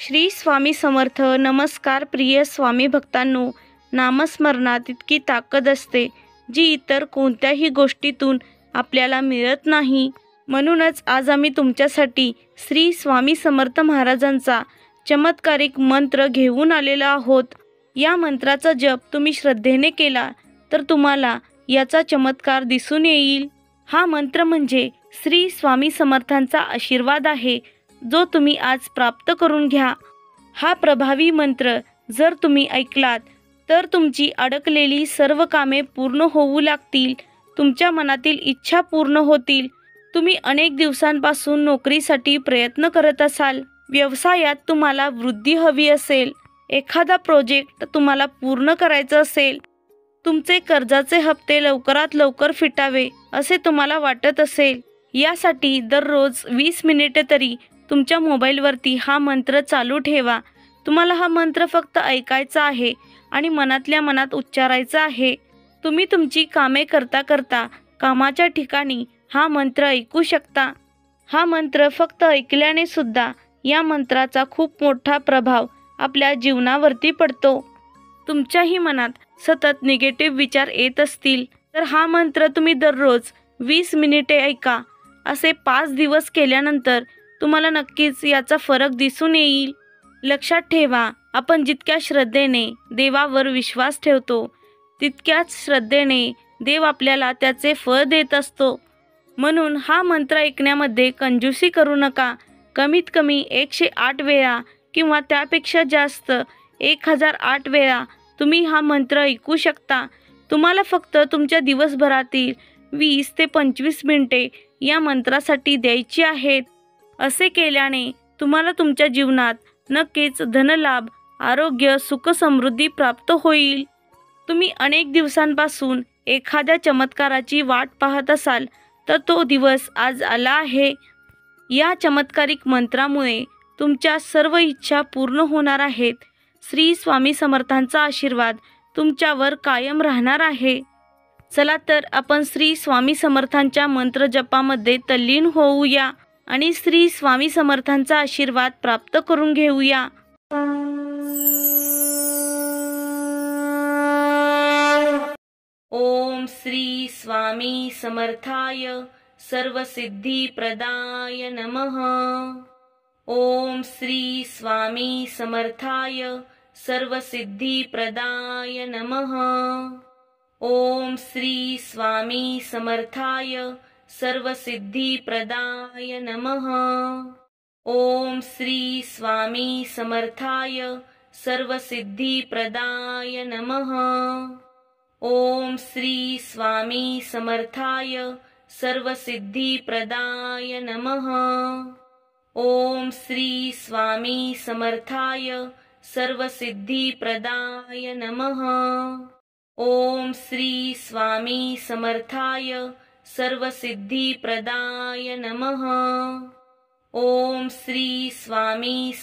श्री स्वामी समर्थ. नमस्कार प्रिय स्वामी भक्तांनो. नामस्मरणात इतकी ताकद असते जी इतर कोणत्याही गोष्टीतून आपल्याला मिळत नाही. म्हणूनच आज आम्ही तुमच्यासाठी श्री स्वामी समर्थ महाराजांचा चमत्कारिक मंत्र घेऊन आलेलो आहोत. या मंत्राचा जप तुम्ही श्रद्धेने केला तर तुम्हाला याचा चमत्कार दिसून येईल. हा मंत्र म्हणजे श्री स्वामी समर्थांचा आशीर्वाद आहे जो तुम्ही आज प्राप्त करून घ्या. हा प्रभावी मंत्र जर तुम्ही ऐकलात तर तुमची अडकलेली सर्व कामे पूर्ण होऊ लागतील. तुमच्या मनातील इच्छा पूर्ण होतील. तुम्ही अनेक दिवसांपासून नोकरीसाठी प्रयत्न करत असाल, व्यवसायात तुम्हाला वृद्धी हवी असेल, एखादा प्रोजेक्ट तुम्हाला पूर्ण करायचा असेल, तुमचे कर्जाचे हप्ते लवकरात लवकर फिटावे असे तुम्हाला वाटत असेल, यासाठी दररोज 20 मिनिटे तरी तुमच्या मोबाईलवरती हा मंत्र चालू ठेवा. तुम्हाला हा मंत्र फक्त ऐकायचा आहे आणि मनातल्या मनात उच्चारायचा आहे. तुम्ही तुमची कामे करता करता कामाच्या ठिकाणी हा मंत्र ऐकू शकता. हा मंत्र फक्त ऐकल्याने सुद्धा या मंत्राचा खूप मोठा प्रभाव आपल्या जीवनावरती पडतो. तुमच्याही मनात सतत निगेटिव्ह विचार येत असतील तर हा मंत्र तुम्ही दररोज 20 मिनिटे ऐका. असे 5 दिवस केल्यानंतर तुम्हाला नक्कीच याचा फरक दिसून येईल. लक्षात ठेवा, आपण जितक्या श्रद्धेने देवावर विश्वास ठेवतो तितक्याच श्रद्धेने देव आपल्याला त्याचे फळ देत असतो. म्हणून हा मंत्र ऐकण्यामध्ये कंजूसी करू नका. कमीत कमी 108 वेळा किंवा त्यापेक्षा जास्त 1008 वेळा तुम्ही हा मंत्र ऐकू शकता. तुम्हाला फक्त तुमच्या दिवसभरातील 20 ते 25 मिनिटे या मंत्रासाठी द्यायची आहेत. असे केल्याने तुम्हाला तुमच्या जीवनात नक्कीच धनलाभ, आरोग्य, सुख, समृद्धी प्राप्त होईल. तुम्ही अनेक दिवसांपासून एखाद्या चमत्काराची वाट पाहत असाल तर तो दिवस आज आला आहे. या चमत्कारिक मंत्रामुळे तुमच्या सर्व इच्छा पूर्ण होणार आहेत. श्री स्वामी समर्थांचा आशीर्वाद तुमच्यावर कायम राहणार आहे. चला तर आपण श्री स्वामी समर्थांच्या मंत्र जपामध्ये तल्लीन होऊया आणि श्री स्वामी समर्थांचा आशीर्वाद प्राप्त करून घेऊया. ओम श्री स्वामी समर्थाय सर्वसिद्धिप्रदाय नमः. ओम श्री स्वामी समर्थाय सर्वसिद्धिप्रदाय नमः. ओम श्री स्वामी समर्थाय सर्वसिद्धिप्रदाय नमः. ओम श्री स्वामी समर्थाय सर्वसिद्धिप्रदाय नमः. ओम श्री स्वामी समर्थाय सर्वसिद्धिप्रदाय नमः. ओम श्री स्वामी समर्थाय सर्वसिद्धिप्रदाय नमः. ओम श्री स्वामी समर्थाय सर्वसिद्धिप्रदाय नमः. ओम श्री स्वामी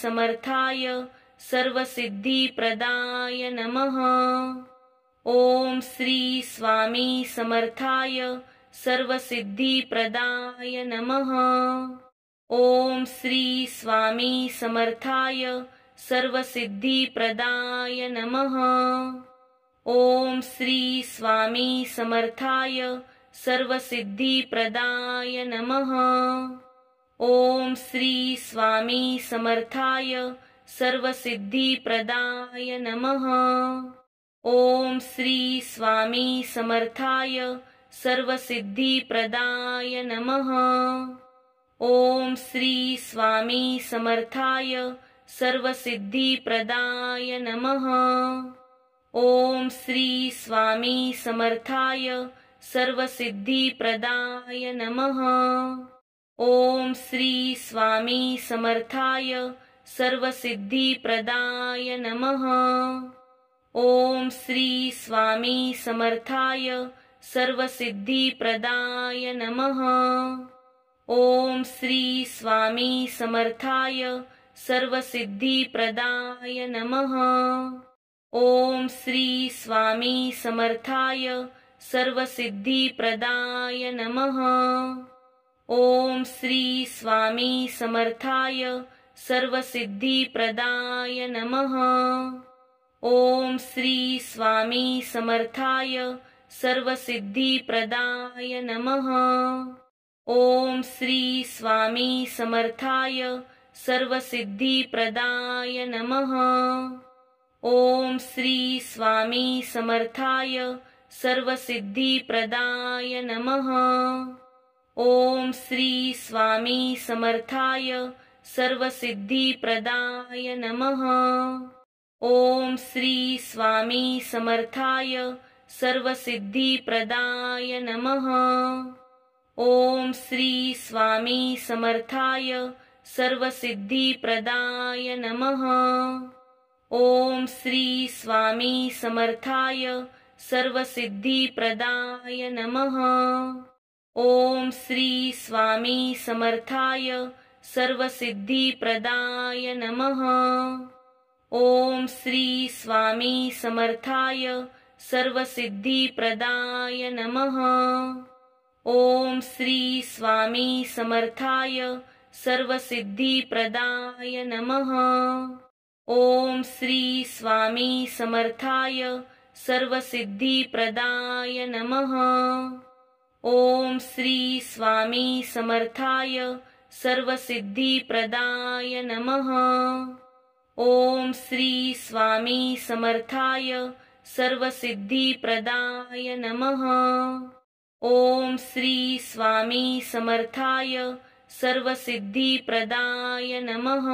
समर्थाय सर्वसिद्धिप्रदाय नमः. ओम श्री स्वामी समर्थाय सर्वसिद्धिप्रदाय नमः. ओम श्री स्वामी समर्थाय सर्वसिद्धिप्रदाय नमः. ओम श्री स्वामी समर्थाय सर्वसिद्धिप्रदाय नमः. ओम श्री स्वामी समर्थाय सर्वसिद्धिप्रदाय नमः. ओम श्री स्वामी समर्थाय सर्वसिद्धिप्रदाय नमः. ओम श्री स्वामी समर्थाय सर्वसिद्धिप्रदाय नमः. ओम श्री स्वामी समर्थाय सर्वसिद्धिप्रदाय नमः. ओम श्री स्वामी समर्थाय सर्वसिद्धिप्रदाय नमः. ओम श्री स्वामी समर्थाय सर्वसिद्धिप्रदाय नमः. ओम श्री स्वामी समर्थाय सर्वसिद्धिप्रदाय नमः. ओम श्री स्वामी समर्थाय सर्वसिद्धिप्रदाय नमः. ओम श्री स्वामी समर्थाय सर्वसिद्धिप्रदाय नमः। ओम श्री स्वामी समर्थाय सर्वसिद्धिप्रदाय नमः। ओम श्री स्वामी समर्थाय सर्वसिद्धिप्रदाय नमः। ओम श्री स्वामी समर्थाय सर्वसिद्धिप्रदाय नमः। ओम श्री स्वामी समर्थाय सर्वसिद्धिप्रदाय नमः। ओम श्री स्वामी समर्थाय सर्वसिद्धिप्रदाय नमः। ओम श्री स्वामी समर्थाय सर्वसिद्धिप्रदाय नमः। ओम श्री स्वामी समर्थाय सर्वसिद्धिप्रदाय नमः। ओम श्री स्वामी समर्थाय सर्वसिद्धिप्रदाय नमः। ओम श्री स्वामी समर्थाय सर्वसिद्धिप्रदाय नमः। ओम श्री स्वामी समर्थाय सर्वसिद्धिप्रदाय नमः। ओम श्री स्वामी समर्थाय सर्वसिद्धिप्रदाय नमः। ओम श्री स्वामी समर्थाय सर्वसिद्धिप्रदाय नमः। ओम श्री स्वामी समर्थाय सर्वसिद्धिप्रदाय नमः। ओम श्री स्वामी समर्थाय सर्वसिद्धिप्रदाय नमः।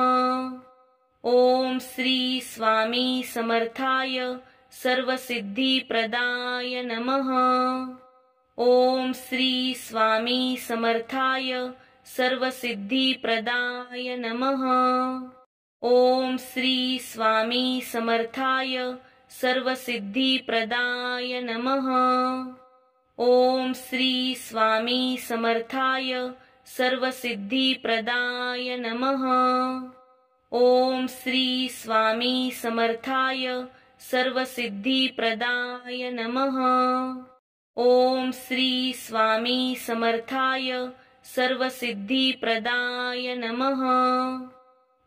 ओम श्री स्वामी समर्थाय सर्वसिद्धिप्रदाय नमः। ओम श्री स्वामी समर्थाय सर्वसिद्धिप्रदाय नमः। ओम श्री स्वामी समर्थाय सर्वसिद्धिप्रदाय नमः। ओम श्री स्वामी समर्थाय सर्वसिद्धिप्रदाय नमः। ओम श्री स्वामी समर्थाय सर्वसिद्धिप्रदाय नमः। ओम श्री स्वामी समर्थाय सर्वसिद्धिप्रदाय नमः।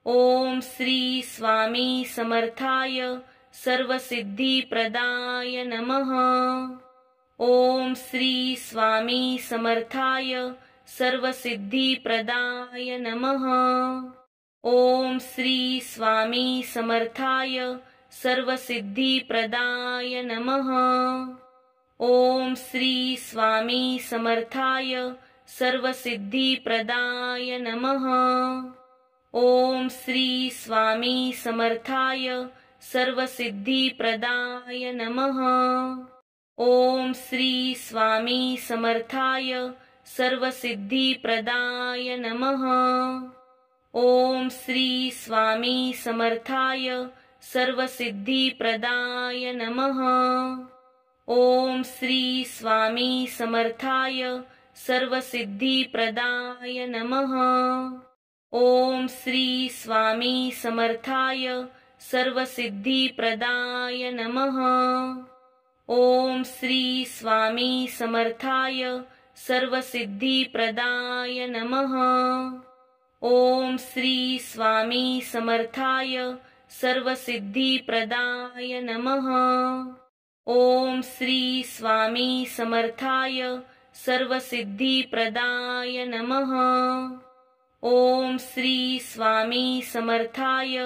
ओम श्री स्वामी समर्थाय सर्वसिद्धिप्रदाय नमः। ओम श्री स्वामी समर्थाय सर्वसिद्धिप्रदाय नमः। ओम श्री स्वामी समर्थाय सर्वसिद्धिप्रदाय नमः। ओम श्री स्वामी समर्थाय सर्वसिद्धिप्रदाय नमः। ओम श्री स्वामी समर्थाय सर्वसिद्धिप्रदाय नमः। ओम श्री स्वामी समर्थाय सर्वसिद्धिप्रदाय नमः। ओम श्री स्वामी समर्थाय सर्वसिद्धिप्रदाय नमः। ओम श्री स्वामी समर्थाय सर्वसिद्धिप्रदाय नमः। ओम श्री स्वामी समर्थाय सर्वसिद्धिप्रदाय नमः। ओम श्री स्वामी समर्थाय सर्वसिद्धिप्रदाय नमः। ओम श्री स्वामी समर्थाय सर्वसिद्धिप्रदाय नमः। ओम श्री स्वामी समर्थाय सर्वसिद्धिप्रदाय नमः। ओम श्री स्वामी समर्थाय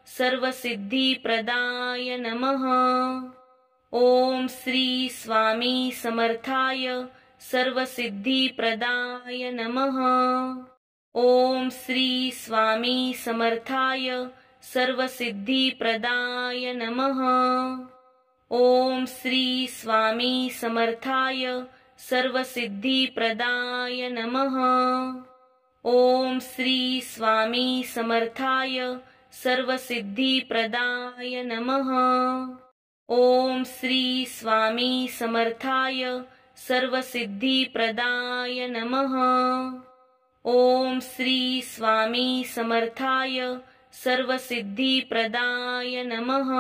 सर्वसिद्धिप्रदाय नमः। ओम श्री स्वामी समर्थाय सर्वसिद्धिप्रदाय नमः। ओम श्री स्वामी समर्थाय सर्वसिद्धिप्रदाय नमः। ओम श्री स्वामी समर्थाय सर्वसिद्धिप्रदाय नमः। ओम श्री स्वामी समर्थाय सर्वसिद्धिप्रदाय नमः। ओम श्री स्वामी समर्थाय सर्वसिद्धिप्रदाय नमः। ओम श्री स्वामी समर्थाय सर्वसिद्धिप्रदाय नमः।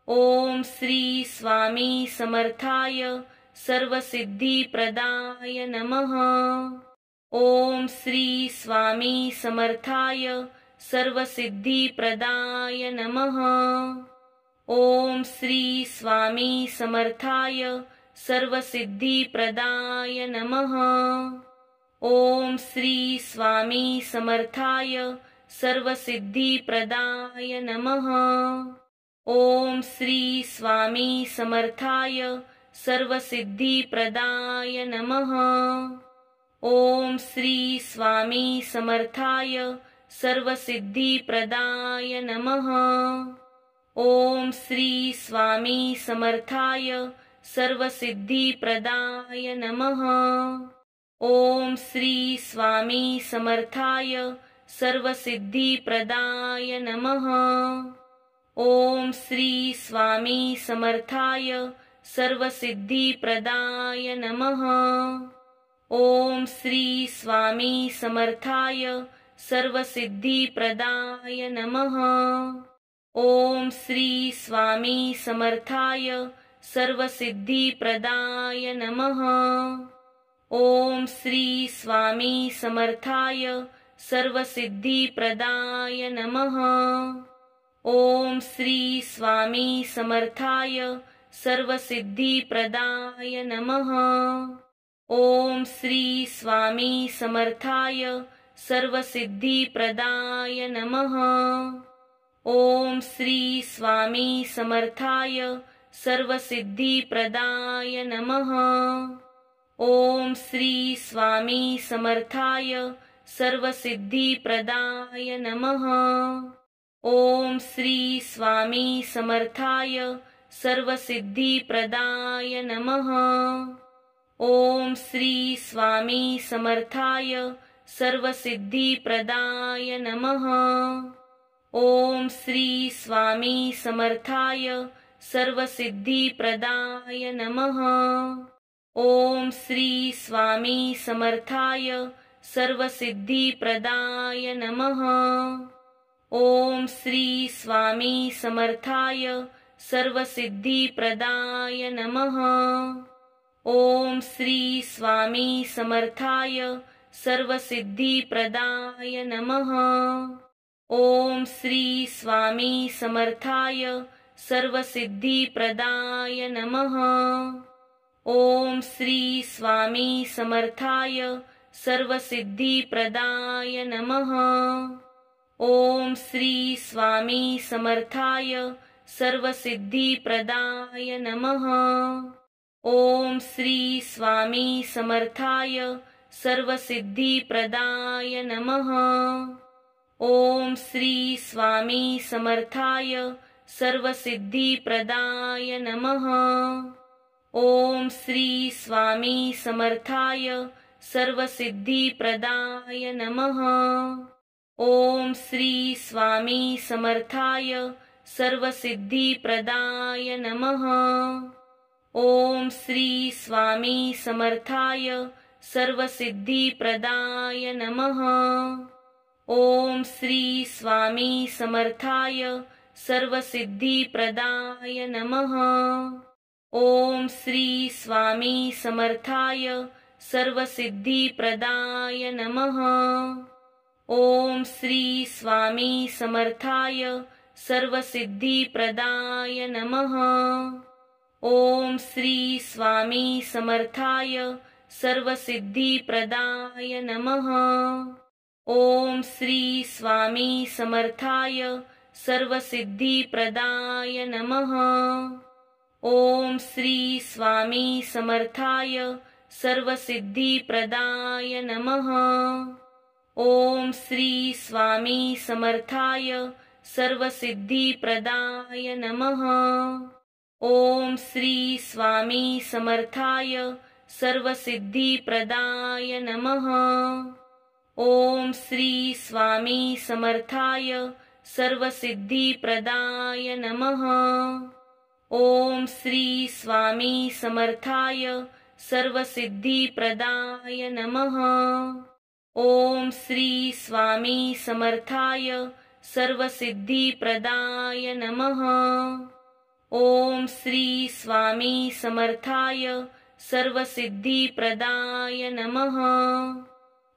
ओम श्री स्वामी समर्थाय सर्वसिद्धिप्रदाय नमः। ओम श्री स्वामी समर्थाय सर्वसिद्धिप्रदाय नमः। ओम श्री स्वामी समर्थाय सर्वसिद्धिप्रदाय नमः। ओम श्री स्वामी समर्थाय सर्वसिद्धिप्रदाय नमः। ओम श्री स्वामी समर्थाय सर्वसिद्धिप्रदाय नमः। ओम श्री स्वामी समर्थाय सर्वसिद्धिप्रदाय नमः। ओम श्री स्वामी समर्थाय सर्वसिद्धिप्रदाय नमः। ओम श्री स्वामी समर्थाय सर्वसिद्धिप्रदाय नमः। ओम श्री स्वामी समर्थाय सर्वसिद्धिप्रदाय नमः। ओम श्री स्वामी समर्थाय सर्वसिद्धिप्रदाय नमः। ओम श्री स्वामी समर्थाय सर्वसिद्धिप्रदाय नमः। ओम श्री स्वामी समर्थाय सर्वसिद्धिप्रदाय नमः। ओम श्री स्वामी समर्थाय सर्वसिद्धिप्रदाय नमः। ओम श्री स्वामी समर्थाय सर्वसिद्धिप्रदाय नमः। ओम श्री स्वामी समर्थाय सर्वसिद्धिप्रदाय नमः। ओम श्री स्वामी समर्थाय सर्वसिद्धिप्रदाय नमः। ओम श्री स्वामी समर्थाय सर्वसिद्धिप्रदाय नमः। ओम श्री स्वामी समर्थाय सर्वसिद्धिप्रदाय नमः। ओम श्री स्वामी समर्थाय सर्वसिद्धिप्रदाय नमः। ओम श्री स्वामी समर्थाय सर्वसिद्धिप्रदाय नमः। ओम श्री स्वामी समर्थाय सर्वसिद्धिप्रदाय नमः। ओम श्री स्वामी समर्थाय सर्वसिद्धिप्रदाय नमः। ओम श्री स्वामी समर्थाय सर्वसिद्धिप्रदाय नमः। ओम श्री स्वामी समर्थाय सर्वसिद्धिप्रदाय नमः। ओम श्री स्वामी समर्थाय सर्वसिद्धिप्रदाय नमः। ओम श्री स्वामी समर्थाय सर्वसिद्धिप्रदाय नमः। ओम श्री स्वामी समर्थाय सर्वसिद्धिप्रदाय नमः। ओम श्री स्वामी समर्थाय सर्वसिद्धिप्रदाय नमः। ओम श्री स्वामी समर्थाय सर्वसिद्धिप्रदाय नमः। ओम श्री स्वामी समर्थाय सर्वसिद्धिप्रदाय नमः। ओम श्री स्वामी समर्थाय सर्वसिद्धिप्रदाय नमः। ओम श्री स्वामी समर्थाय सर्वसिद्धिप्रदाय नमः। ओम श्री स्वामी समर्थाय सर्वसिद्धिप्रदाय नमः। ओम श्री स्वामी समर्थाय सर्वसिद्धिप्रदाय नमः। ओम श्री स्वामी समर्थाय सर्वसिद्धिप्रदाय नमः। ओम श्री स्वामी समर्थाय सर्वसिद्धिप्रदाय नमः। ओम श्री स्वामी समर्थाय सर्वसिद्धिप्रदाय नमः। ओम श्री स्वामी समर्थाय सर्वसिद्धिप्रदाय नमः। ओम श्री स्वामी समर्थाय सर्वसिद्धिप्रदाय नमः। ओम श्री स्वामी समर्थाय सर्वसिद्धिप्रदाय नमः। ओम श्री स्वामी समर्थाय सर्वसिद्धिप्रदाय नमः। ओम श्री स्वामी समर्थाय सर्वसिद्धिप्रदाय नमः।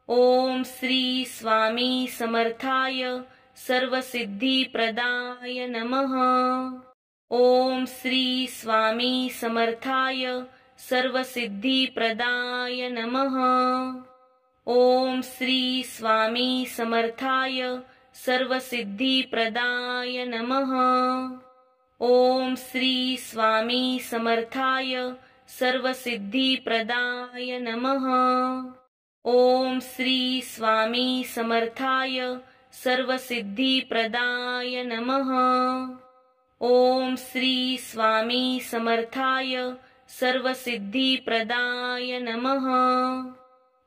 ओम श्री स्वामी समर्थाय सर्वसिद्धिप्रदाय नमः। ओम श्री स्वामी समर्थाय सर्वसिद्धिप्रदाय नमः। ओम श्री स्वामी समर्थाय सर्वसिद्धिप्रदाय नमः। ओम श्री स्वामी समर्थाय सर्वसिद्धिप्रदाय नमः। ओम श्री स्वामी समर्थाय सर्वसिद्धिप्रदाय नमः। ओम श्री स्वामी समर्थाय सर्वसिद्धिप्रदाय नमः।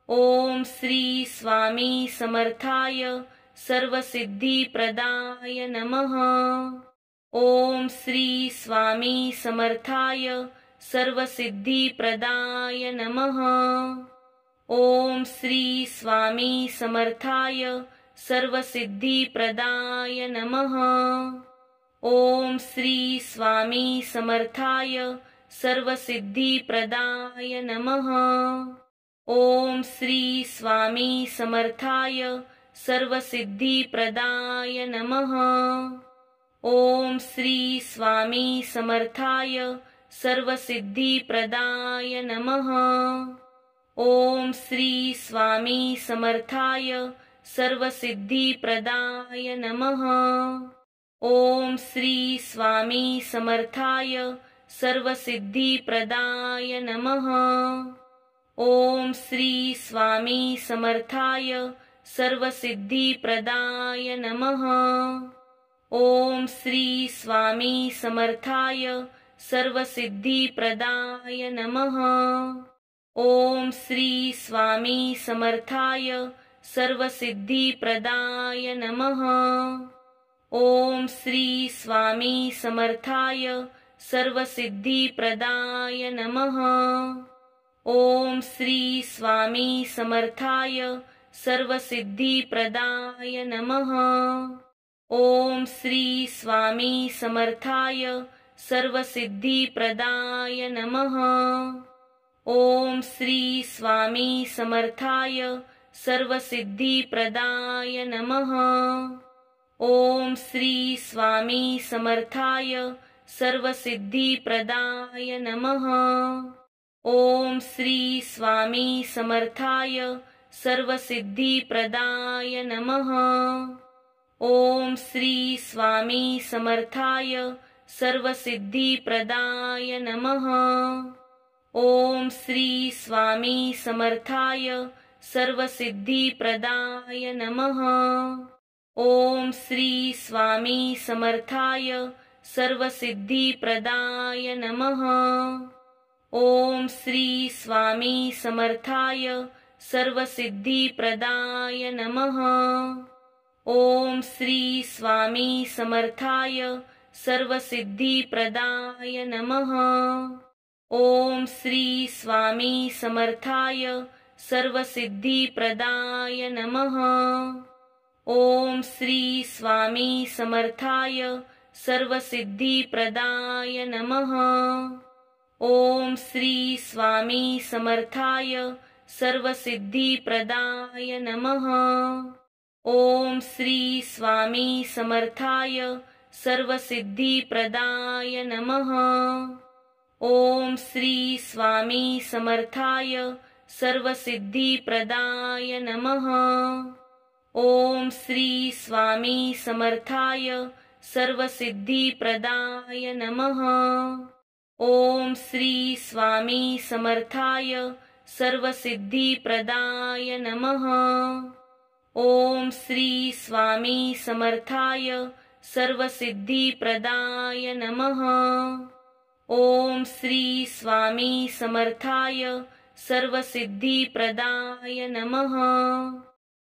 ओम श्री स्वामी समर्थाय सर्वसिद्धिप्रदाय नमः। ओम श्री स्वामी समर्थाय सर्वसिद्धिप्रदाय नमः। ओम श्री स्वामी समर्थाय सर्वसिद्धिप्रदाय नमः। ओम श्री स्वामी समर्थाय सर्वसिद्धिप्रदाय नमः। ओम श्री स्वामी समर्थाय सर्वसिद्धिप्रदाय नमः। ओम श्री स्वामी समर्थाय सर्वसिद्धिप्रदाय नमः। ओम श्री स्वामी समर्थाय सर्वसिद्धिप्रदाय नमः। ओम श्री स्वामी समर्थाय सर्वसिद्धिप्रदाय नमः। ओम श्री स्वामी समर्थाय सर्वसिद्धिप्रदाय नमः। ओम श्री स्वामी समर्थाय सर्वसिद्धिप्रदाय नमः। ओम श्री स्वामी समर्थाय सर्वसिद्धिप्रदाय नमः। ओम श्री स्वामी समर्थाय सर्वसिद्धिप्रदाय नमः। ओम श्री स्वामी समर्थाय सर्वसिद्धिप्रदाय नमः। ओम श्री स्वामी समर्थाय सर्वसिद्धिप्रदाय नमः। ओम श्री स्वामी समर्थाय सर्वसिद्धिप्रदाय नमः। ओम श्री स्वामी समर्थाय सर्वसिद्धिप्रदाय नमः। ओम श्री स्वामी समर्थाय सर्वसिद्धिप्रदाय नमः। ओम श्री स्वामी समर्थाय सर्वसिद्धिप्रदाय नमः। ओम श्री स्वामी समर्थाय सर्वसिद्धिप्रदाय नमः। ओम श्री स्वामी समर्थाय सर्वसिद्धिप्रदाय नमः। ओम श्री स्वामी समर्थाय सर्वसिद्धिप्रदाय नमः। ओम श्री स्वामी समर्थाय सर्वसिद्धिप्रदाय नमः। ओम श्री स्वामी समर्थाय सर्वसिद्धिप्रदाय नमः। ओम श्री स्वामी समर्थाय सर्वसिद्धिप्रदाय नमः। ओम श्री स्वामी समर्थाय सर्वसिद्धिप्रदाय नमः। ओम श्री स्वामी समर्थाय सर्वसिद्धिप्रदाय नमः। ओम श्री स्वामी समर्थाय सर्वसिद्धिप्रदाय नमः। ओम श्री स्वामी समर्थाय सर्वसिद्धिप्रदाय नमः। ओम श्री स्वामी समर्थाय सर्वसिद्धिप्रदाय नमः। ओम श्री स्वामी समर्थाय सर्वसिद्धिप्रदाय नमः। ओम श्री स्वामी समर्थाय सर्वसिद्धिप्रदाय नमः।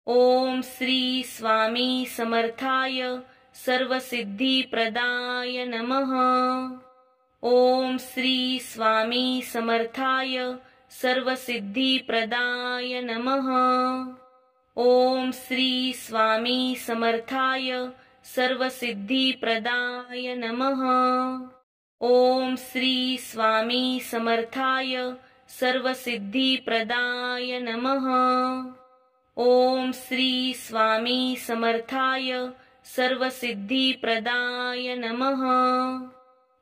ओम श्री स्वामी समर्थाय सर्वसिद्धिप्रदाय नमः। ओम श्री स्वामी समर्थाय सर्वसिद्धिप्रदाय नमः। ओम श्री स्वामी समर्थाय सर्वसिद्धिप्रदाय नमः। ओम श्री स्वामी समर्थाय सर्वसिद्धिप्रदाय नमः। ओम श्री स्वामी समर्थाय सर्वसिद्धिप्रदाय नमः।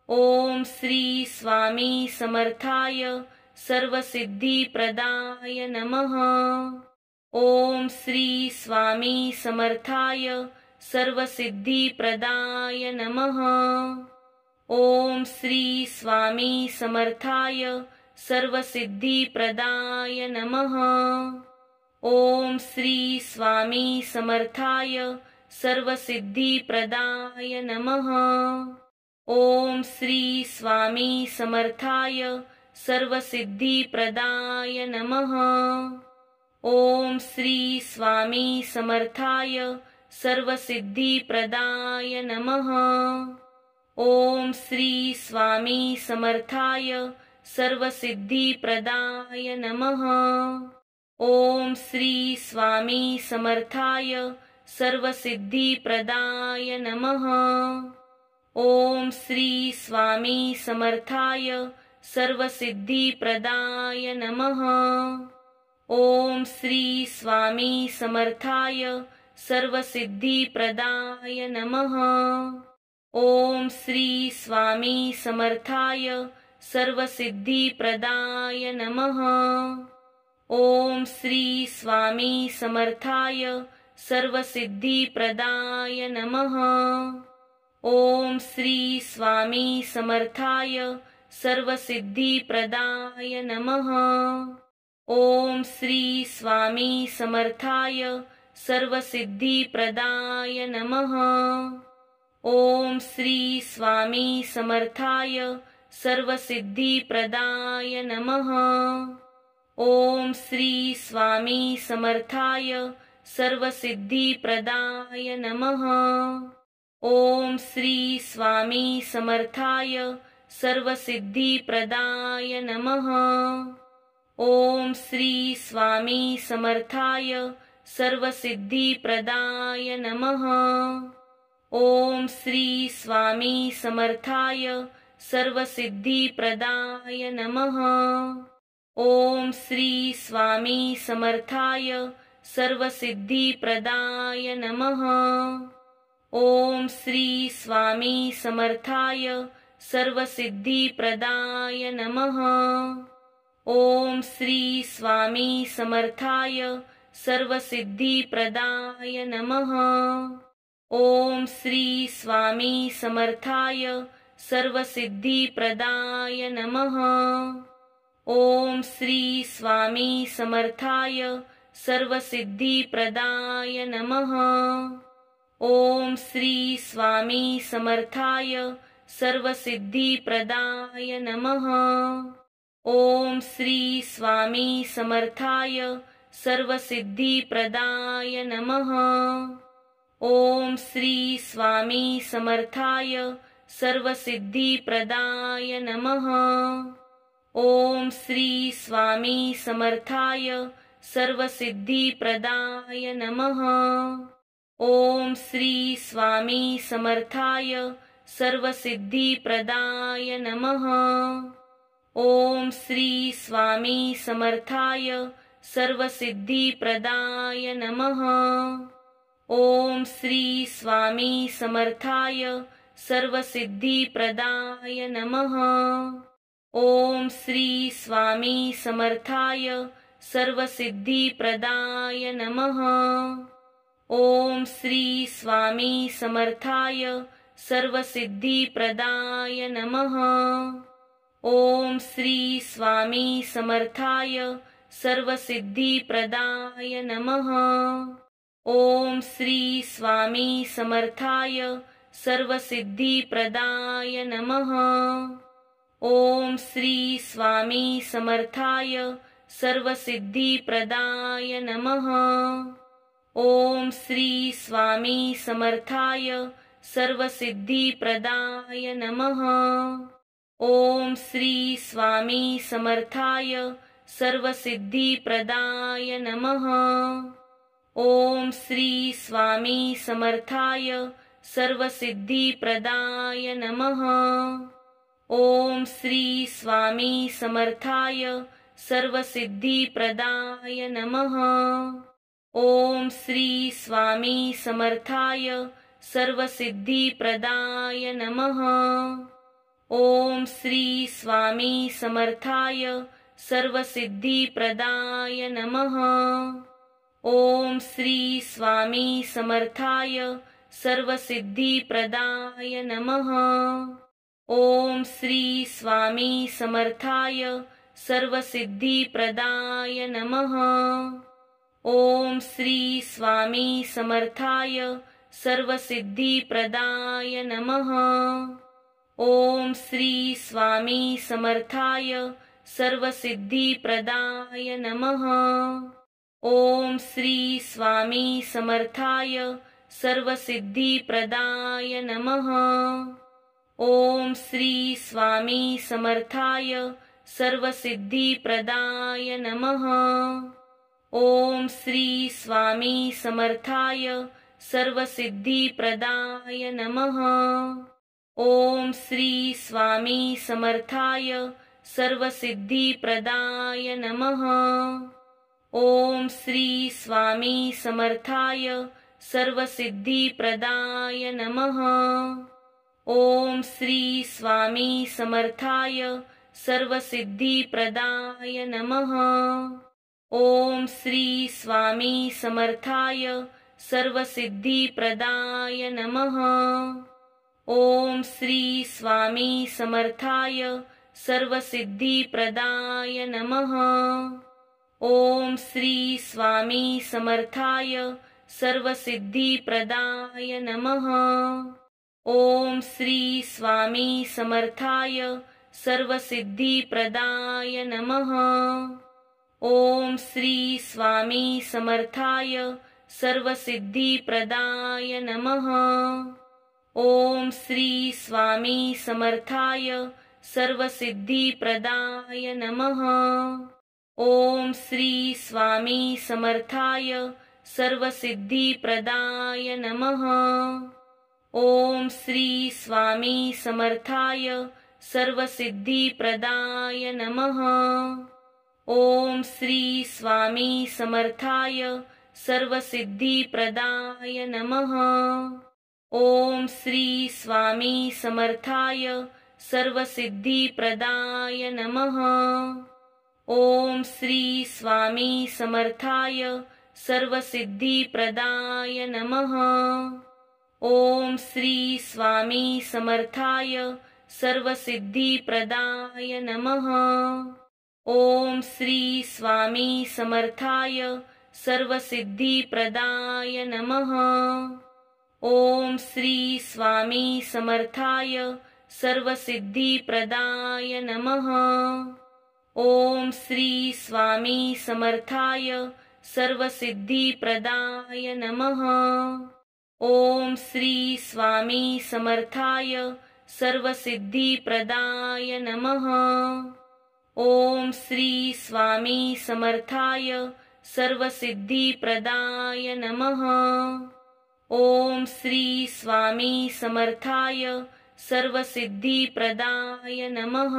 ओम श्री स्वामी समर्थाय सर्वसिद्धिप्रदाय नमः। ओम श्री स्वामी समर्थाय सर्वसिद्धिप्रदाय नमः। ओम श्री स्वामी समर्थाय सर्वसिद्धिप्रदाय नमः। ओम श्री स्वामी समर्थाय सर्वसिद्धिप्रदाय नमः। ओम श्री स्वामी समर्थाय सर्वसिद्धिप्रदाय नमः। ओम श्री स्वामी समर्थाय सर्वसिद्धिप्रदाय नमः। ओम श्री स्वामी समर्थाय सर्वसिद्धिप्रदाय नमः। ओम श्री स्वामी समर्थाय सर्वसिद्धिप्रदाय नमः। ओम श्री स्वामी समर्थाय सर्वसिद्धिप्रदाय नमः। ओम श्री स्वामी समर्थाय सर्वसिद्धिप्रदाय नमः। ओम श्री स्वामी समर्थाय सर्वसिद्धिप्रदाय नमः। ओम श्री स्वामी समर्थाय सर्वसिद्धिप्रदाय नमः। ओम श्री स्वामी समर्थाय सर्वसिद्धिप्रदाय नमः। ओम श्री स्वामी समर्थाय सर्वसिद्धिप्रदाय नमः। ओम श्री स्वामी समर्थाय सर्वसिद्धिप्रदाय नमः। ओम श्री स्वामी समर्थाय सर्वसिद्धिप्रदाय नमः। ओम श्री स्वामी समर्थाय सर्वसिद्धिप्रदाय नमः। ओम श्री स्वामी समर्थाय सर्वसिद्धिप्रदाय नमः। ओम श्री स्वामी समर्थाय सर्वसिद्धिप्रदाय नमः। ओम श्री स्वामी समर्थाय सर्वसिद्धिप्रदाय नमः। ओम श्री स्वामी समर्थाय सर्वसिद्धिप्रदाय नमः। ओम श्री स्वामी समर्थाय सर्वसिद्धिप्रदाय नमः। ओम श्री स्वामी समर्थाय सर्वसिद्धिप्रदाय नमः। ओम श्री स्वामी समर्थाय सर्वसिद्धिप्रदाय नमः। ओम श्री स्वामी समर्थाय सर्वसिद्धिप्रदाय नमः। ओम श्री स्वामी समर्थाय सर्वसिद्धिप्रदाय नमः। ओम श्री स्वामी समर्थाय सर्वसिद्धिप्रदाय नमः। ओम श्री स्वामी समर्थाय सर्वसिद्धिप्रदाय नमः। ओम श्री स्वामी समर्थाय सर्वसिद्धिप्रदाय नमः। ओम श्री स्वामी समर्थाय सर्वसिद्धिप्रदाय नमः। ओम श्री स्वामी समर्थाय सर्वसिद्धिप्रदाय नमः। ओम श्री स्वामी समर्थाय सर्वसिद्धिप्रदाय नमः। ओम श्री स्वामी समर्थाय सर्वसिद्धिप्रदाय नमः। ओम श्री स्वामी समर्थाय सर्वसिद्धिप्रदाय नमः। ओम श्री स्वामी समर्थाय सर्वसिद्धिप्रदाय नमः। ओम श्री स्वामी समर्थाय सर्वसिद्धिप्रदाय नमः। ओम श्री स्वामी समर्थाय सर्वसिद्धिप्रदाय नमः। ओम श्री स्वामी समर्थाय सर्वसिद्धिप्रदाय नमः। ओम श्री स्वामी समर्थाय सर्वसिद्धिप्रदाय नमः। ओम श्री स्वामी समर्थाय सर्वसिद्धिप्रदाय नमः। ओम श्री स्वामी समर्थाय सर्वसिद्धिप्रदाय नमः। ओम श्री स्वामी समर्थाय सर्वसिद्धिप्रदाय नमः। ओम श्री स्वामी समर्थाय सर्वसिद्धिप्रदाय नमः। ओम श्री स्वामी समर्थाय सर्वसिद्धिप्रदाय नमः। ओम श्री स्वामी समर्थाय सर्वसिद्धिप्रदाय नमः। ओम श्री स्वामी समर्थाय सर्वसिद्धिप्रदाय नमः। ओम श्री स्वामी समर्थाय सर्वसिद्धिप्रदाय नमः। ओम श्री स्वामी समर्थाय सर्वसिद्धिप्रदाय नमः। ओम श्री स्वामी समर्थाय सर्वसिद्धिप्रदाय नमः। ओम श्री स्वामी समर्थाय सर्वसिद्धिप्रदाय नमः। ओम श्री स्वामी समर्थाय सर्वसिद्धिप्रदाय नमः। ओम श्री स्वामी समर्थाय सर्वसिद्धिप्रदाय नमः। ओम श्री स्वामी समर्थाय सर्वसिद्धिप्रदाय नमः। ओम श्री स्वामी समर्थाय सर्वसिद्धिप्रदाय नमः। ओम श्री स्वामी समर्थाय सर्वसिद्धिप्रदाय नमः। ओम श्री स्वामी समर्थाय सर्वसिद्धिप्रदाय नमः। ओम श्री स्वामी समर्थाय सर्वसिद्धिप्रदाय नमः। ओम श्री स्वामी समर्थाय सर्वसिद्धिप्रदाय नमः। ओम श्री स्वामी समर्थाय सर्वसिद्धिप्रदाय नमः। ओम श्री स्वामी समर्थाय सर्वसिद्धिप्रदाय नमः। ओम श्री स्वामी समर्थाय सर्वसिद्धिप्रदाय नमः। ओम श्री स्वामी समर्थाय सर्वसिद्धिप्रदाय नमः। ओम श्री स्वामी समर्थाय सर्वसिद्धिप्रदाय नमः। ओम श्री स्वामी समर्थाय सर्वसिद्धिप्रदाय नमः। ओम श्री स्वामी समर्थाय सर्वसिद्धिप्रदाय नमः। ओम श्री स्वामी समर्थाय सर्वसिद्धिप्रदाय नमः। ओम श्री स्वामी समर्थाय सर्वसिद्धिप्रदाय नमः। ओम श्री स्वामी समर्थाय सर्वसिद्धिप्रदाय नमः। ओम श्री स्वामी समर्थाय सर्वसिद्धिप्रदाय नमः। ओम श्री स्वामी समर्थाय सर्वसिद्धिप्रदाय नमः।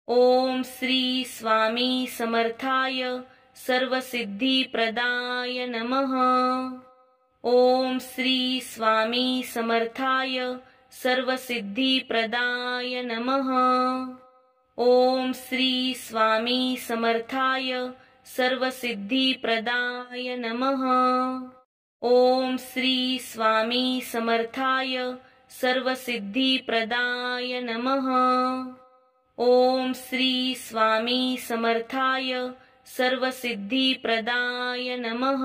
ओम श्री स्वामी समर्थाय सर्वसिद्धिप्रदाय नमः। ओम श्री स्वामी समर्थाय सर्वसिद्धिप्रदाय नमः। ओम श्री स्वामी समर्थाय सर्वसिद्धिप्रदाय नमः। ओम श्री स्वामी समर्थाय सर्वसिद्धिप्रदाय नमः। ओम श्री स्वामी समर्थाय सर्वसिद्धिप्रदाय नमः।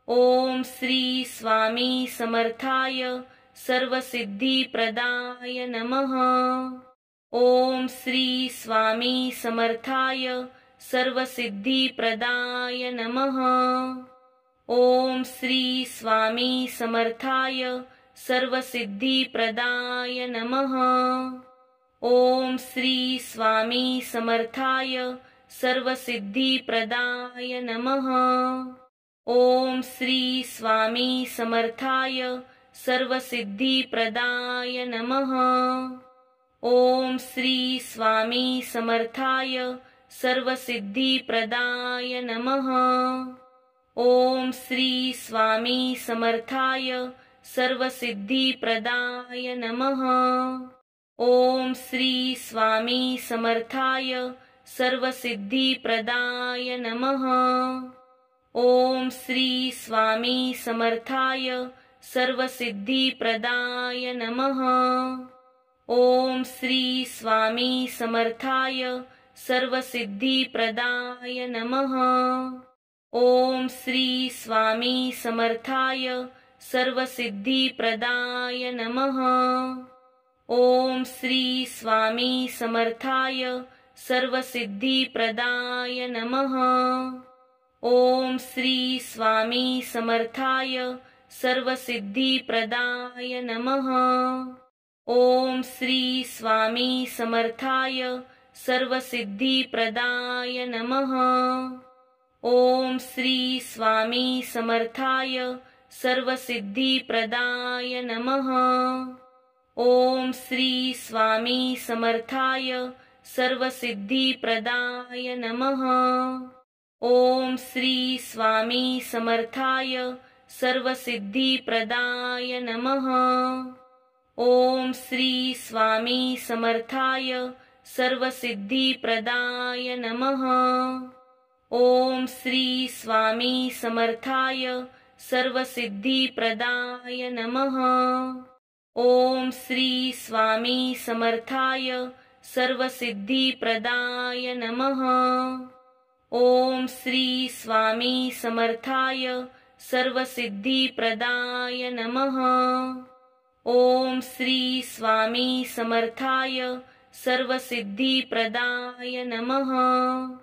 ओम श्री स्वामी समर्थाय सर्वसिद्धिप्रदाय नमः। ओम श्री स्वामी समर्थाय सर्वसिद्धिप्रदाय नमः। ओम श्री स्वामी समर्थाय सर्वसिद्धिप्रदाय नमः। ओम श्री स्वामी समर्थाय सर्वसिद्धिप्रदाय नमः। ओम श्री स्वामी समर्थाय सर्वसिद्धिप्रदाय नमः। ओम श्री स्वामी समर्थाय सर्वसिद्धिप्रदाय नमः। ओम श्री स्वामी समर्थाय सर्वसिद्धिप्रदाय नमः। ओम श्री स्वामी समर्थाय सर्वसिद्धिप्रदाय नमः। ओम श्री स्वामी समर्थाय सर्वसिद्धिप्रदाय नमः। ओम श्री स्वामी समर्थाय सर्वसिद्धिप्रदाय नमः। ओम श्री स्वामी समर्थाय सर्वसिद्धिप्रदाय नमः। ओम श्री स्वामी समर्थाय सर्वसिद्धिप्रदाय नमः। ओम श्री स्वामी समर्थाय सर्वसिद्धिप्रदाय नमः। ओम श्री स्वामी समर्थाय सर्वसिद्धिप्रदाय नमः। ओम श्री स्वामी समर्थाय सर्वसिद्धिप्रदाय नमः। ओम श्री स्वामी समर्थाय सर्वसिद्धिप्रदाय नमः। ओम श्री स्वामी समर्थाय सर्वसिद्धिप्रदाय नमः। ओम श्री स्वामी समर्थाय सर्वसिद्धिप्रदाय नमः। ओम श्री स्वामी समर्थाय सर्वसिद्धिप्रदाय नमः। ओम श्री स्वामी समर्थाय सर्वसिद्धिप्रदाय नमः। ओम श्री स्वामी समर्थाय सर्वसिद्धिप्रदाय नमः। ओम श्री स्वामी समर्थाय सर्वसिद्धिप्रदाय नमः।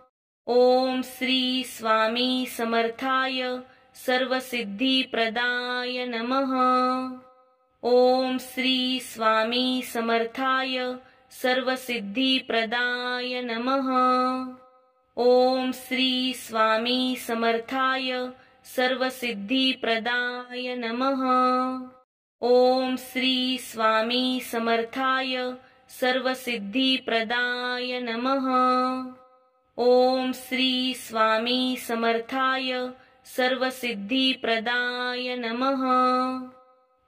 ओम श्री स्वामी समर्थाय सर्वसिद्धिप्रदाय नमः। ओम श्री स्वामी समर्थाय सर्वसिद्धिप्रदाय नमः। ओम श्री स्वामी समर्थाय सर्वसिद्धिप्रदाय नमः। ओम श्री स्वामी समर्थाय सर्वसिद्धिप्रदाय नमः। ओम श्री स्वामी समर्थाय सर्वसिद्धिप्रदाय नमः।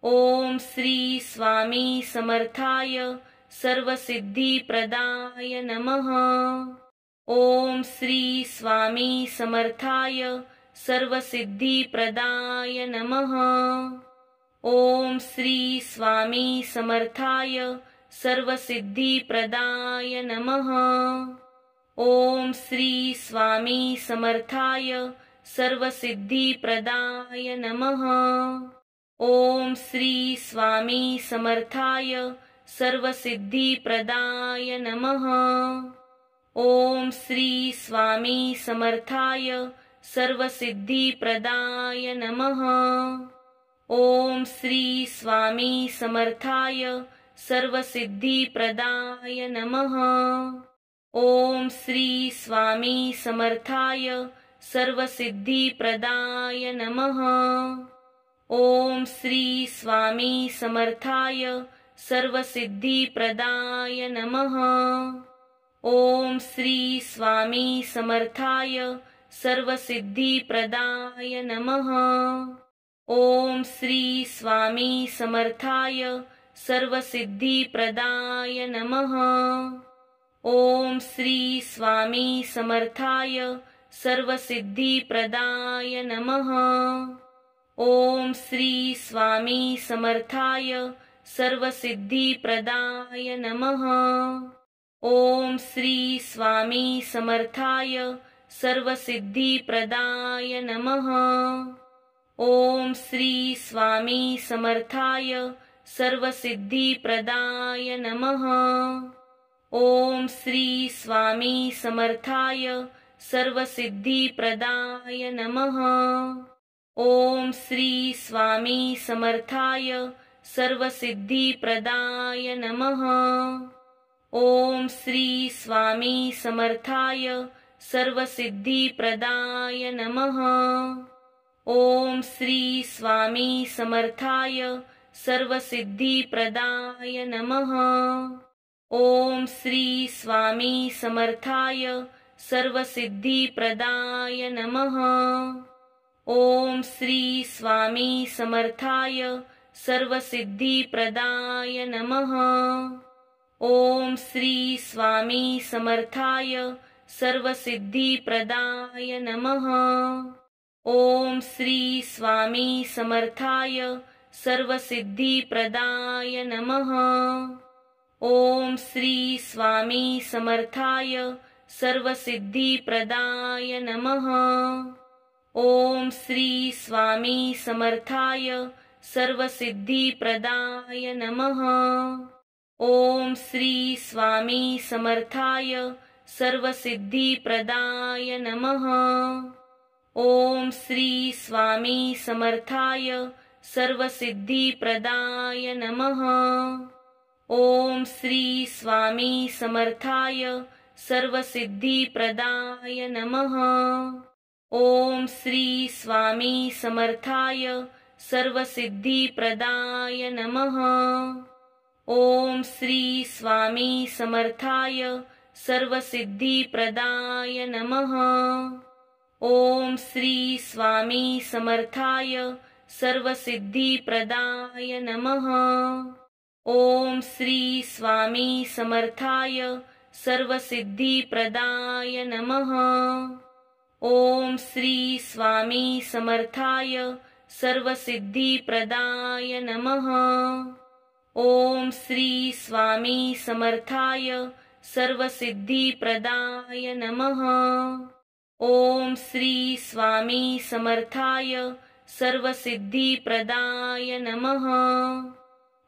ओम श्री स्वामी समर्थाय सर्वसिद्धिप्रदाय नमः। ओम श्री स्वामी समर्थाय सर्वसिद्धिप्रदाय नमः। ओम श्री स्वामी समर्थाय सर्वसिद्धिप्रदाय नमः। ओम श्री स्वामी समर्थाय सर्वसिद्धिप्रदाय नमः। ओम श्री स्वामी समर्थाय सर्वसिद्धिप्रदाय नमः। ओम श्री स्वामी समर्थाय सर्वसिद्धिप्रदाय नमः। ओम श्री स्वामी समर्थाय सर्वसिद्धिप्रदाय नमः। ओम श्री स्वामी समर्थाय सर्वसिद्धिप्रदाय नमः। ओम श्री स्वामी समर्थाय सर्वसिद्धिप्रदाय नमः। ओम श्री स्वामी समर्थाय सर्वसिद्धिप्रदाय नमः। ओम श्री स्वामी समर्थाय सर्वसिद्धिप्रदाय नमः। ओम श्री स्वामी समर्थाय सर्वसिद्धिप्रदाय नमः। ओम श्री स्वामी समर्थाय सर्वसिद्धिप्रदाय नमः। ओम श्री स्वामी समर्थाय सर्वसिद्धिप्रदाय नमः। ओम श्री स्वामी समर्थाय सर्वसिद्धिप्रदाय नमः। ओम श्री स्वामी समर्थाय सर्वसिद्धिप्रदाय नमः। ओम श्री स्वामी समर्थाय सर्वसिद्धिप्रदाय नमः। ओम श्री स्वामी समर्थाय सर्वसिद्धिप्रदाय नमः। ओम श्री स्वामी समर्थाय सर्वसिद्धिप्रदाय नमः। ओम श्री स्वामी समर्थाय सर्वसिद्धिप्रदाय नमः। ओम श्री स्वामी समर्थाय सर्वसिद्धिप्रदाय नमः। ओम श्री स्वामी समर्थाय सर्वसिद्धिप्रदाय नमः। ओम श्री स्वामी समर्थाय सर्वसिद्धिप्रदाय नमः। ओम श्री स्वामी समर्थाय सर्वसिद्धिप्रदाय नमः। ओम श्री स्वामी समर्थाय सर्वसिद्धिप्रदाय नमः। ओम श्री स्वामी समर्थाय सर्वसिद्धिप्रदाय नमः। ओम श्री स्वामी समर्थाय सर्वसिद्धिप्रदाय नमः। ओम श्री स्वामी समर्थाय सर्वसिद्धिप्रदाय नमः। ओम श्री स्वामी समर्थाय सर्वसिद्धिप्रदाय नमः। ओम श्री स्वामी समर्थाय सर्वसिद्धिप्रदाय नमः। ओम श्री स्वामी समर्थाय सर्वसिद्धिप्रदाय नमः। ओम श्री स्वामी समर्थाय सर्वसिद्धिप्रदाय नमः। ओम श्री स्वामी समर्थाय सर्वसिद्धिप्रदाय नमः। ओम श्री स्वामी समर्थाय सर्वसिद्धिप्रदाय नमः। ओम श्री स्वामी समर्थाय सर्वसिद्धिप्रदाय नमः।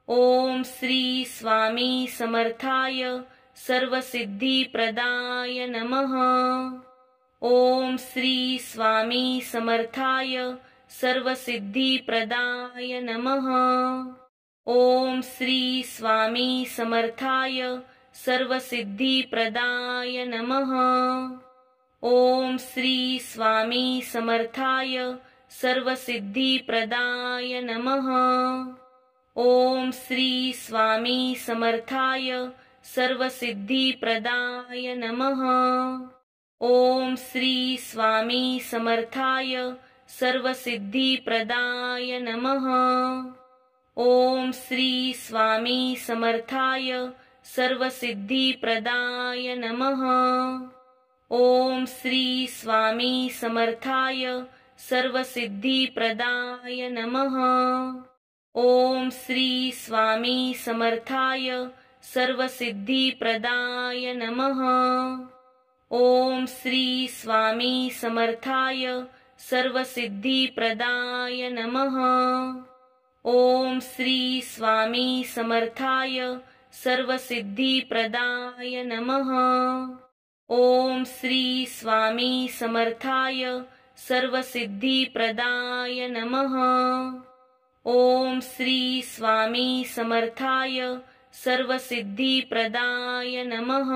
ओम श्री स्वामी समर्थाय सर्वसिद्धिप्रदाय नमः। ओम श्री स्वामी समर्थाय सर्वसिद्धिप्रदाय नमः। ओम श्री स्वामी समर्थाय सर्वसिद्धिप्रदाय नमः। ओम श्री स्वामी समर्थाय सर्वसिद्धिप्रदाय नमः। ओम श्री स्वामी समर्थाय सर्वसिद्धिप्रदाय नमः। ओम श्री स्वामी समर्थाय सर्वसिद्धिप्रदाय नमः। ओम श्री स्वामी समर्थाय सर्वसिद्धिप्रदाय नमः। ओम श्री स्वामी समर्थाय सर्वसिद्धिप्रदाय नमः। ओम श्री स्वामी समर्थाय सर्वसिद्धिप्रदाय नमः। ओम श्री स्वामी समर्थाय सर्वसिद्धिप्रदाय नमः। ओम श्री स्वामी समर्थाय सर्वसिद्धिप्रदाय नमः। ओम श्री स्वामी समर्थाय सर्वसिद्धिप्रदाय नमः। ओम श्री स्वामी समर्थाय सर्वसिद्धिप्रदाय नमः।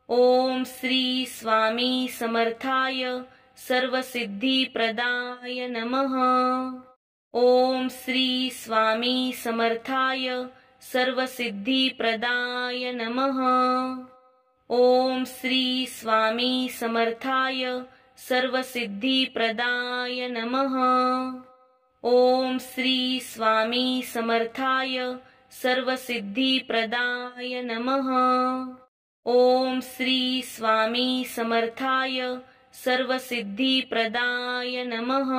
ओम श्री स्वामी समर्थाय सर्वसिद्धिप्रदाय नमः। ओम श्री स्वामी समर्थाय सर्वसिद्धिप्रदाय नमः। ओम श्री स्वामी समर्थाय सर्वसिद्धिप्रदाय नमः। ओम श्री स्वामी समर्थाय सर्वसिद्धिप्रदाय नमः। ओम श्री स्वामी समर्थाय सर्वसिद्धिप्रदाय नमः।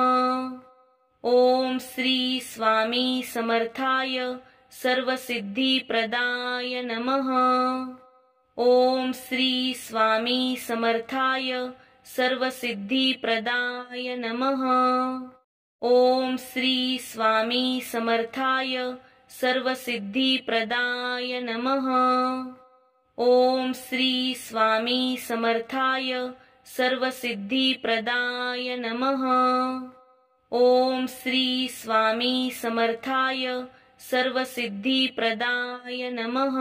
ओम श्री स्वामी समर्थाय सर्वसिद्धिप्रदाय नमः। ओम श्री स्वामी समर्थाय सर्वसिद्धिप्रदाय नमः। ओम श्री स्वामी समर्थाय सर्वसिद्धिप्रदाय नमः। ओम श्री स्वामी समर्थाय सर्वसिद्धिप्रदाय नमः। ओम श्री स्वामी समर्थाय सर्वसिद्धिप्रदाय नमः।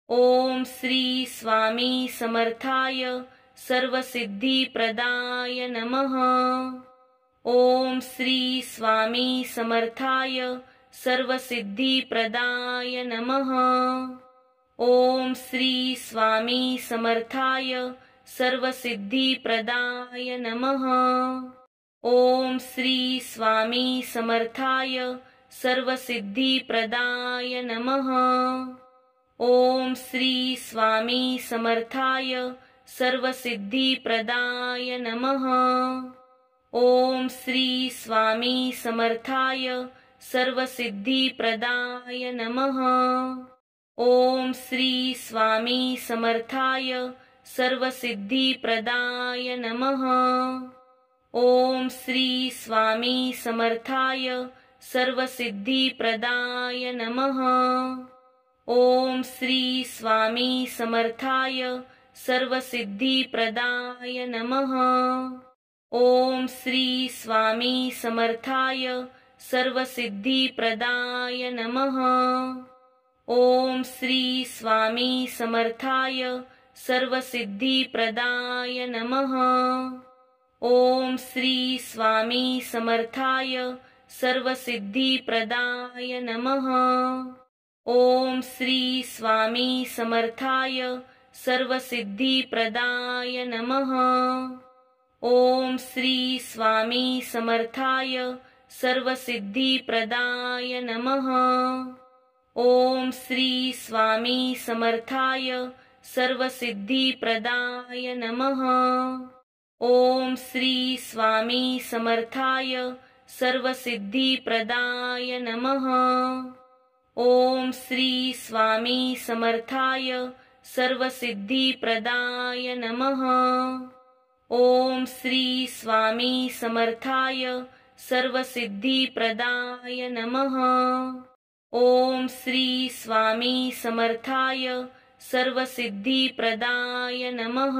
ओम श्री स्वामी समर्थाय सर्वसिद्धिप्रदाय नमः। ओम श्री स्वामी समर्थाय सर्वसिद्धिप्रदाय नमः। ओम श्री स्वामी समर्थाय सर्वसिद्धिप्रदाय नमः। ओम श्री स्वामी समर्थाय सर्वसिद्धिप्रदाय नमः। ओम श्री स्वामी समर्थाय सर्वसिद्धिप्रदाय नमः। ओम श्री स्वामी समर्थाय सर्वसिद्धिप्रदाय नमः। ओम श्री स्वामी समर्थाय सर्वसिद्धिप्रदाय नमः। ओम श्री स्वामी समर्थाय सर्वसिद्धिप्रदाय नमः। ओम श्री स्वामी समर्थाय सर्वसिद्धिप्रदाय नमः। ओम श्री स्वामी समर्थाय सर्वसिद्धिप्रदाय नमः। ओम श्री स्वामी समर्थाय सर्वसिद्धिप्रदाय नमः। ओम श्री स्वामी समर्थाय सर्वसिद्धिप्रदाय नमः। ओम श्री स्वामी समर्थाय सर्वसिद्धिप्रदाय नमः। ओम श्री स्वामी समर्थाय सर्वसिद्धिप्रदाय नमः। ओम श्री स्वामी समर्थाय सर्वसिद्धिप्रदाय नमः। ओम श्री स्वामी समर्थाय सर्वसिद्धिप्रदाय नमः। ओम श्री स्वामी समर्थाय सर्वसिद्धिप्रदाय नमः। ओम श्री स्वामी समर्थाय सर्वसिद्धिप्रदाय नमः। ओम श्री स्वामी समर्थाय सर्वसिद्धिप्रदाय नमः।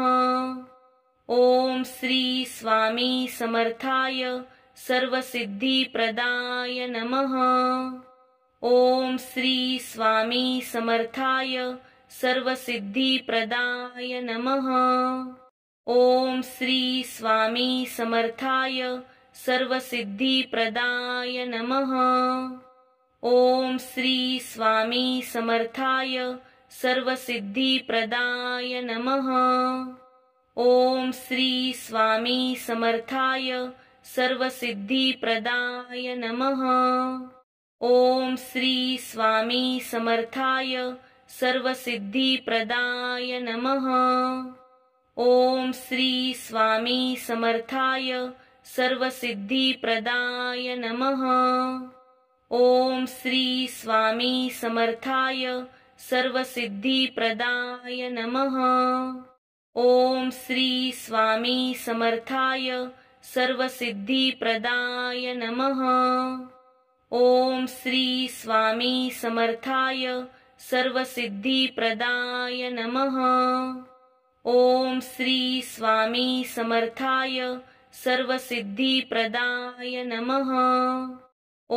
ओम श्री स्वामी समर्थाय सर्वसिद्धिप्रदाय नमः। ओम श्री स्वामी समर्थाय सर्वसिद्धिप्रदाय नमः। ओम श्री स्वामी समर्थाय सर्वसिद्धिप्रदाय नमः। ओम श्री स्वामी समर्थाय सर्वसिद्धिप्रदाय नमः। ओम श्री स्वामी समर्थाय सर्वसिद्धिप्रदाय नमः। ओम श्री स्वामी समर्थाय सर्वसिद्धिप्रदाय नमः। ओम श्री स्वामी समर्थाय सर्वसिद्धिप्रदाय नमः। ओम श्री स्वामी समर्थाय सर्वसिद्धिप्रदाय नमः। ओम श्री स्वामी समर्थाय सर्वसिद्धिप्रदाय नमः। ओम श्री स्वामी समर्थाय सर्वसिद्धिप्रदाय नमः। ओम श्री स्वामी समर्थाय सर्वसिद्धिप्रदाय नमः।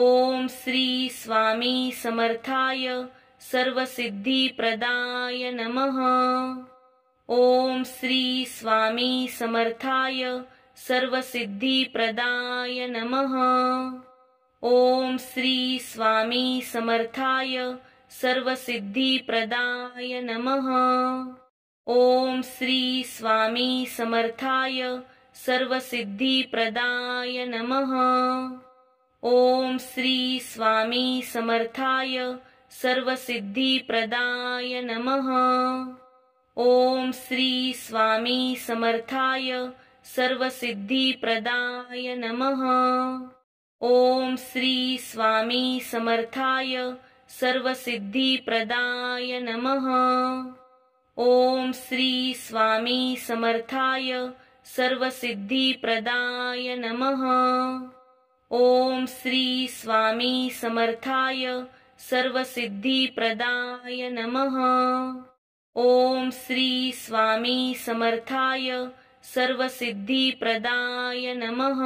ओम श्री स्वामी समर्थाय सर्वसिद्धिप्रदाय नमः। ओम श्री स्वामी समर्थाय सर्वसिद्धिप्रदाय नमः। ओम श्री स्वामी समर्थाय सर्वसिद्धिप्रदाय नमः। ओम श्री स्वामी समर्थाय सर्वसिद्धिप्रदाय नमः। ओम श्री स्वामी समर्थाय सर्वसिद्धिप्रदाय नमः। ओम श्री स्वामी समर्थाय सर्वसिद्धिप्रदाय नमः। ओम श्री स्वामी समर्थाय सर्वसिद्धिप्रदाय नमः। ओम श्री स्वामी समर्थाय सर्वसिद्धिप्रदाय नमः। ओम श्री स्वामी समर्थाय सर्वसिद्धिप्रदाय नमः। ओम श्री स्वामी समर्थाय सर्वसिद्धिप्रदाय नमः।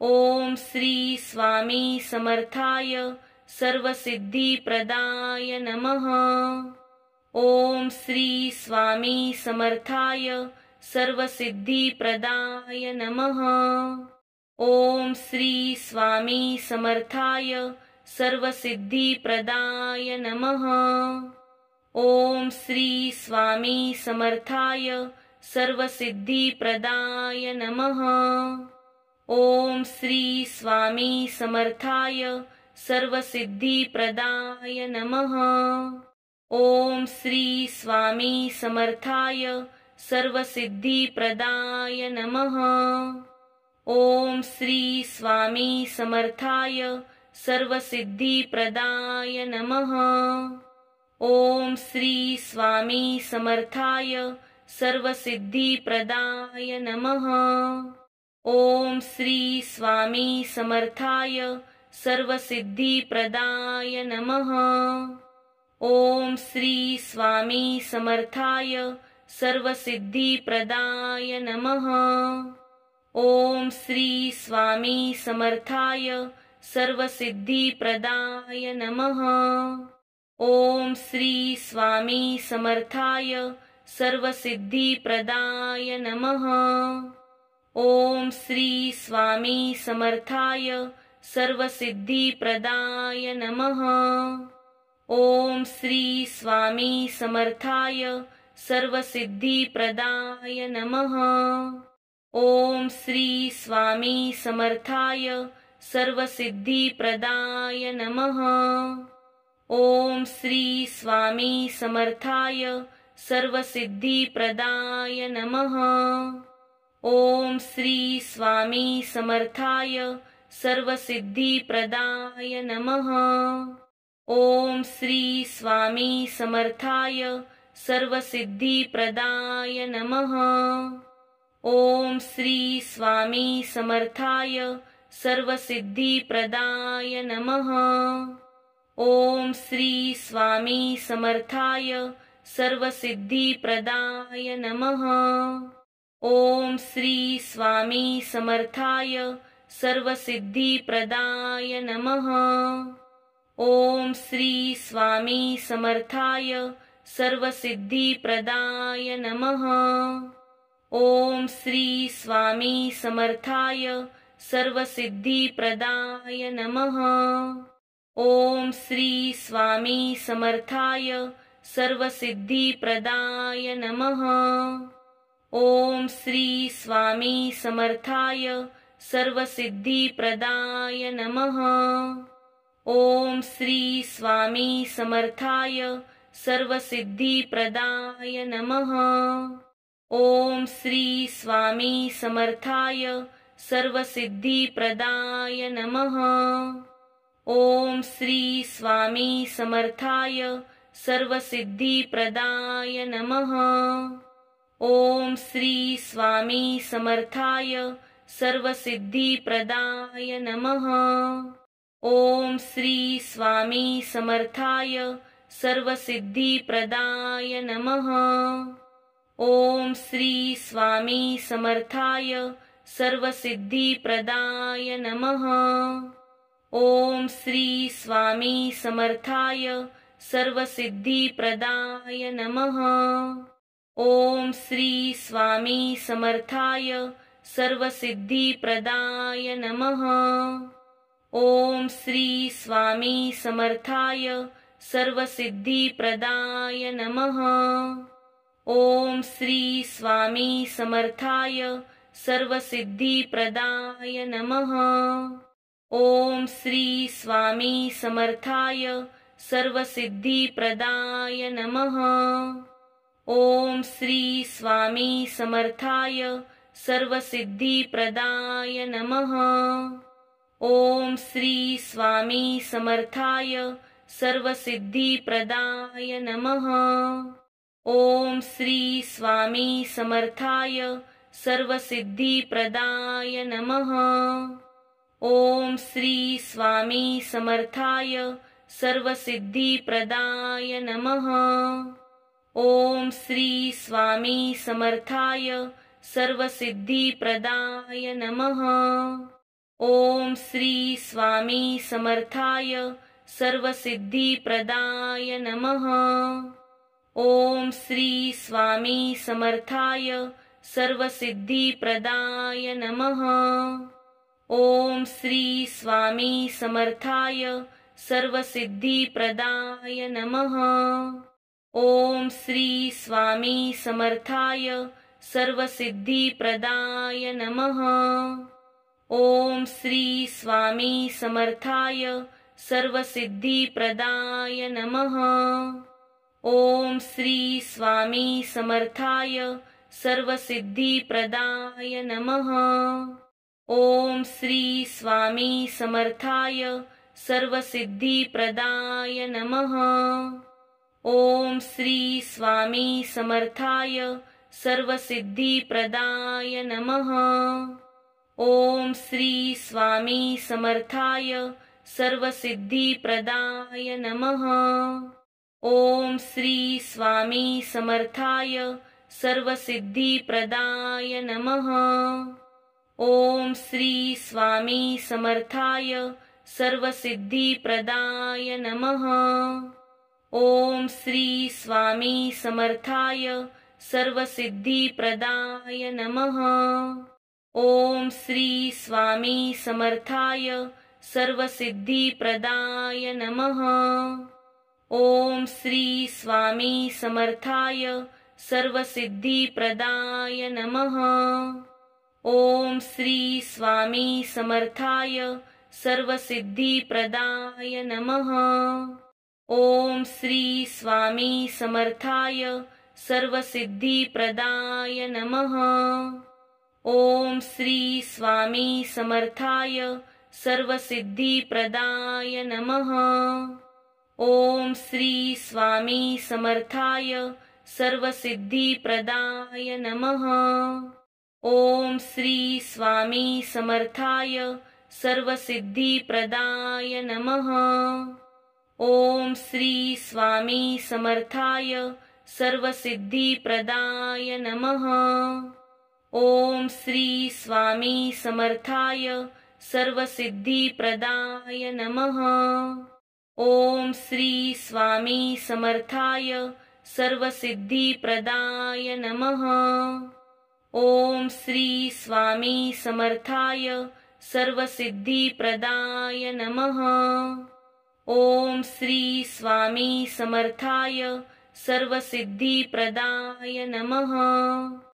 ओम श्री स्वामी समर्थाय सर्वसिद्धिप्रदाय नमः। ओम श्री स्वामी समर्थाय सर्वसिद्धिप्रदाय नमः। ओम श्री स्वामी समर्थाय सर्वसिद्धिप्रदाय नमः। ओम श्री स्वामी समर्थाय सर्वसिद्धिप्रदाय नमः। ओम श्री स्वामी समर्थाय सर्वसिद्धिप्रदाय नमः। ओम श्री स्वामी समर्थाय सर्वसिद्धिप्रदाय नमः। ओम श्री स्वामी समर्थाय सर्वसिद्धिप्रदाय नमः। ओम श्री स्वामी समर्थाय सर्वसिद्धिप्रदाय नमः। ओम श्री स्वामी समर्थाय सर्वसिद्धिप्रदाय नमः। ओम श्री स्वामी समर्थाय सर्वसिद्धिप्रदाय नमः। ओम श्री स्वामी समर्थाय सर्वसिद्धिप्रदाय नमः। ओम श्री स्वामी समर्थाय सर्वसिद्धिप्रदाय नमः। ओम श्री स्वामी समर्थाय सर्वसिद्धिप्रदाय नमः। ओम श्री स्वामी समर्थाय सर्वसिद्धिप्रदाय नमः। ओम श्री स्वामी समर्थाय सर्वसिद्धिप्रदाय नमः। ओम श्री स्वामी समर्थाय सर्वसिद्धिप्रदाय नमः। ओम श्री स्वामी समर्थाय सर्वसिद्धिप्रदाय नमः। ओम श्री स्वामी समर्थाय सर्वसिद्धिप्रदाय नमः। ओम श्री स्वामी समर्थाय सर्वसिद्धिप्रदाय नमः। ओम श्री स्वामी समर्थाय सर्वसिद्धिप्रदाय नमः। ओम श्री स्वामी समर्थाय सर्वसिद्धिप्रदाय नमः। ओम श्री स्वामी समर्थाय सर्वसिद्धिप्रदाय नमः। ओम श्री स्वामी समर्थाय सर्वसिद्धिप्रदाय नमः। ओम श्री स्वामी समर्थाय सर्वसिद्धिप्रदाय नमः। ओम श्री स्वामी समर्थाय सर्वसिद्धिप्रदाय नमः। ओम श्री स्वामी समर्थाय सर्वसिद्धिप्रदाय नमः। ओम श्री स्वामी समर्थाय सर्वसिद्धिप्रदाय नमः। ओम श्री स्वामी समर्थाय सर्वसिद्धिप्रदाय नमः। ओम श्री स्वामी समर्थाय सर्वसिद्धिप्रदाय नमः। ओम श्री स्वामी समर्थाय सर्वसिद्धिप्रदाय नमः। ओम श्री स्वामी समर्थाय सर्वसिद्धिप्रदाय नमः। ओम श्री स्वामी समर्थाय सर्वसिद्धिप्रदाय नमः। ओम श्री स्वामी समर्थाय सर्वसिद्धिप्रदाय नमः। ओम श्री स्वामी समर्थाय सर्वसिद्धिप्रदाय नमः। ओम श्री स्वामी समर्थाय सर्वसिद्धिप्रदाय नमः। ओम श्री स्वामी समर्थाय सर्वसिद्धिप्रदाय नमः। ओम श्री स्वामी समर्थाय सर्वसिद्धिप्रदाय नमः। ओम श्री स्वामी समर्थाय सर्वसिद्धिप्रदाय नमः। ओम श्री स्वामी समर्थाय सर्वसिद्धिप्रदाय नमः। ओम श्री स्वामी समर्थाय सर्वसिद्धिप्रदाय नमः। ओम श्री स्वामी समर्थाय सर्वसिद्धिप्रदाय नमः। ओम श्री स्वामी समर्थाय सर्वसिद्धिप्रदाय नमः। ओम श्री स्वामी समर्थाय सर्वसिद्धिप्रदाय नमः। ओम श्री स्वामी समर्थाय सर्वसिद्धिप्रदाय नमः। ओम श्री स्वामी समर्थाय सर्वसिद्धिप्रदाय नमः। ओम श्री स्वामी समर्थाय सर्वसिद्धिप्रदाय नमः। ओम श्री स्वामी समर्थाय सर्वसिद्धिप्रदाय नमः। ओम श्री स्वामी समर्थाय सर्वसिद्धिप्रदाय नमः। ओम श्री स्वामी समर्थाय सर्वसिद्धिप्रदाय नमः। ओम श्री स्वामी समर्थाय सर्वसिद्धिप्रदाय नमः। ओम श्री स्वामी समर्थाय सर्वसिद्धिप्रदाय नमः। ओम श्री स्वामी समर्थाय सर्वसिद्धिप्रदाय नमः। ओम श्री स्वामी समर्थाय सर्वसिद्धिप्रदाय नमः। ओम श्री स्वामी समर्थाय सर्वसिद्धिप्रदाय नमः। ओम श्री स्वामी समर्थाय सर्वसिद्धिप्रदाय नमः। ओम श्री स्वामी समर्थाय सर्वसिद्धिप्रदाय नमः। ओम श्री स्वामी समर्थाय सर्वसिद्धिप्रदाय नमः। ओम श्री स्वामी समर्थाय सर्वसिद्धिप्रदाय नमः। ओम श्री स्वामी समर्थाय सर्वसिद्धिप्रदाय नमः। ओम श्री स्वामी समर्थाय सर्वसिद्धिप्रदाय नमः। ओम श्री स्वामी समर्थाय सर्वसिद्धिप्रदाय नमः। ओम श्री स्वामी समर्थाय सर्वसिद्धिप्रदाय नमः। ओम श्री स्वामी समर्थाय सर्वसिद्धिप्रदाय नमः। ओम श्री स्वामी समर्थाय सर्वसिद्धिप्रदाय नमः। ओम श्री स्वामी समर्थाय सर्वसिद्धिप्रदाय नमः।